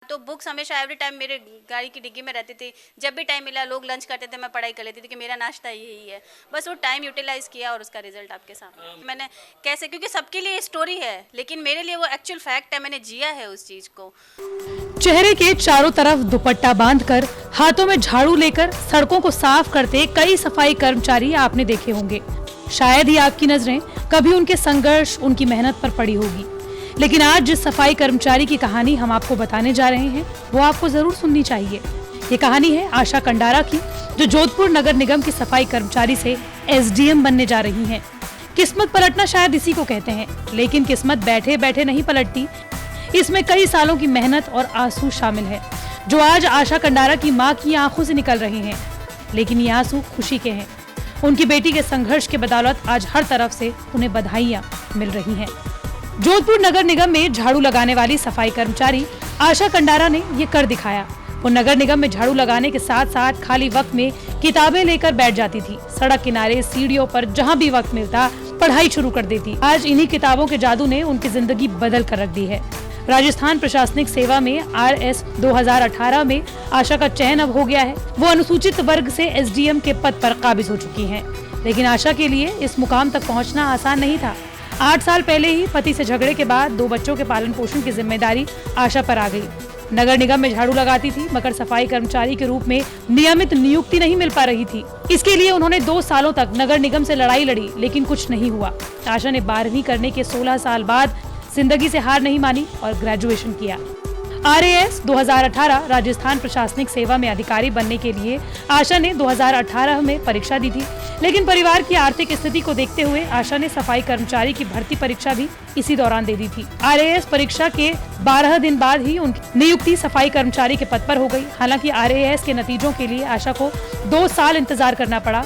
तो बुक्स हमेशा every time मेरे गाड़ी की डिग्गी में रहती थी। जब भी टाइम मिला, लोग लंच करते थे, मैं पढ़ाई कर लेती थी कि मेरा नाश्ता यही है। बस वो टाइम यूटिलाइज किया और उसका रिजल्ट आपके सामने। मैंने कैसे, क्योंकि सबके लिए स्टोरी है, लेकिन मेरे लिए वो एक्चुअल फैक्ट है, मैंने जिया है उस चीज़ को। चेहरे के चारों तरफ दुपट्टा बांधकर, हाथों में झाड़ू लेकर सड़कों को साफ करते कई सफाई कर्मचारी आपने देखे होंगे। शायद ही आपकी नजरें कभी उनके संघर्ष, उनकी मेहनत पर पड़ी होगी। लेकिन आज जिस सफाई कर्मचारी की कहानी हम आपको बताने जा रहे हैं, वो आपको जरूर सुननी चाहिए। ये कहानी है आशा कंडारा की, जो जोधपुर नगर निगम की सफाई कर्मचारी से एसडीएम बनने जा रही हैं। किस्मत पलटना शायद इसी को कहते हैं, लेकिन किस्मत बैठे बैठे नहीं पलटती। इसमें कई सालों की मेहनत और आंसू शामिल है, जो आज आशा कंडारा की मां की आंखों से निकल रहे हैं। लेकिन ये आंसू खुशी के हैं। उनकी बेटी के संघर्ष के बदौलत आज हर तरफ से उन्हें बधाइयां मिल रही हैं। जोधपुर नगर निगम में झाड़ू लगाने वाली सफाई कर्मचारी आशा कंडारा ने ये कर दिखाया। वो नगर निगम में झाड़ू लगाने के साथ साथ खाली वक्त में किताबें लेकर बैठ जाती थी। सड़क किनारे, सीढ़ियों पर जहाँ भी वक्त मिलता पढ़ाई शुरू कर देती। आज इन्हीं किताबों के जादू ने उनकी जिंदगी बदल कर रख दी है। राजस्थान प्रशासनिक सेवा में RS 2018 में आशा का चयन अब हो गया है। वो अनुसूचित वर्ग से SDM के पद पर काबिज हो चुकी हैं। लेकिन आशा के लिए इस मुकाम तक पहुंचना आसान नहीं था। 8 साल पहले ही पति से झगड़े के बाद 2 बच्चों के पालन पोषण की जिम्मेदारी आशा पर आ गई। नगर निगम में झाड़ू लगाती थी, मगर सफाई कर्मचारी के रूप में नियमित नियुक्ति नहीं मिल पा रही थी। इसके लिए उन्होंने 2 सालों तक नगर निगम से लड़ाई लड़ी, लेकिन कुछ नहीं हुआ। आशा ने 12वीं करने के 16 साल बाद जिंदगी से हार नहीं मानी और ग्रेजुएशन किया। RAS 2018 राजस्थान प्रशासनिक सेवा में अधिकारी बनने के लिए आशा ने 2018 में परीक्षा दी थी, लेकिन परिवार की आर्थिक स्थिति को देखते हुए आशा ने सफाई कर्मचारी की भर्ती परीक्षा भी इसी दौरान दे दी थी। RAS परीक्षा के 12 दिन बाद ही उनकी नियुक्ति सफाई कर्मचारी के पद पर हो गई। हालांकि RAS के नतीजों के लिए आशा को 2 साल इंतजार करना पड़ा।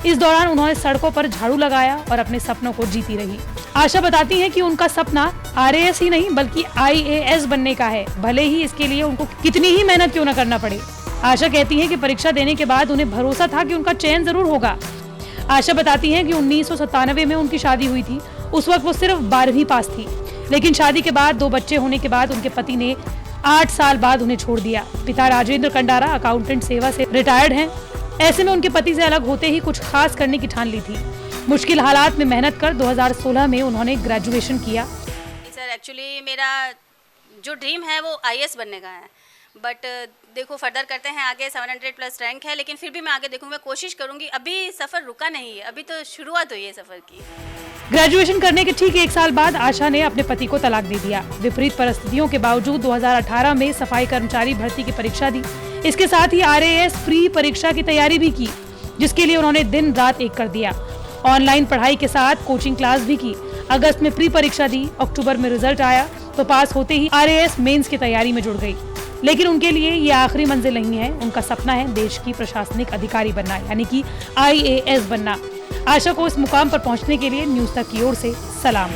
इस दौरान उन्होंने सड़कों पर झाड़ू लगाया और अपने सपनों को जीती रही। आशा बताती हैं कि उनका सपना RAS ही नहीं बल्कि IAS बनने का है, भले ही इसके लिए उनको कितनी ही मेहनत क्यों न करना पड़े। आशा कहती हैं कि परीक्षा देने के बाद उन्हें भरोसा था कि उनका चयन जरूर होगा। आशा बताती हैं कि 1997 में उनकी शादी हुई थी। उस वक्त वो सिर्फ 12वीं पास थी, लेकिन शादी के बाद 2 बच्चे होने के बाद उनके पति ने 8 साल बाद उन्हें छोड़ दिया। पिता राजेंद्र कंडारा अकाउंटेंट सेवा से रिटायर्ड हैं। ऐसे में उनके पति से अलग होते ही कुछ खास करने की ठान ली थी। मुश्किल हालात में मेहनत कर 2016 में उन्होंने ग्रेजुएशन किया। सर एक्चुअली मेरा जो ड्रीम है वो IAS बनने का है, बट देखो फर्दर करते हैं आगे। 700+ रैंक है, लेकिन फिर भी मैं आगे देखूंगी, कोशिश करूंगी। अभी सफ़र रुका नहीं है, अभी तो शुरुआत हुई है सफ़र की। ग्रेजुएशन करने के ठीक 1 साल बाद आशा ने अपने पति को तलाक दे दिया। विपरीत परिस्थितियों के बावजूद 2018 में सफाई कर्मचारी भर्ती की परीक्षा दी। इसके साथ ही RAS प्री परीक्षा की तैयारी भी की, जिसके लिए उन्होंने दिन रात एक कर दिया। ऑनलाइन पढ़ाई के साथ कोचिंग क्लास भी की। अगस्त में प्री परीक्षा दी, अक्टूबर में रिजल्ट आया तो पास होते ही RAS मेंस की तैयारी में जुड़ गई। लेकिन उनके लिए ये आखिरी मंजिल नहीं है। उनका सपना है देश की प्रशासनिक अधिकारी बनना, यानी कि IAS बनना। आशा को इस मुकाम पर पहुंचने के लिए न्यूज़ तक की ओर से सलाम।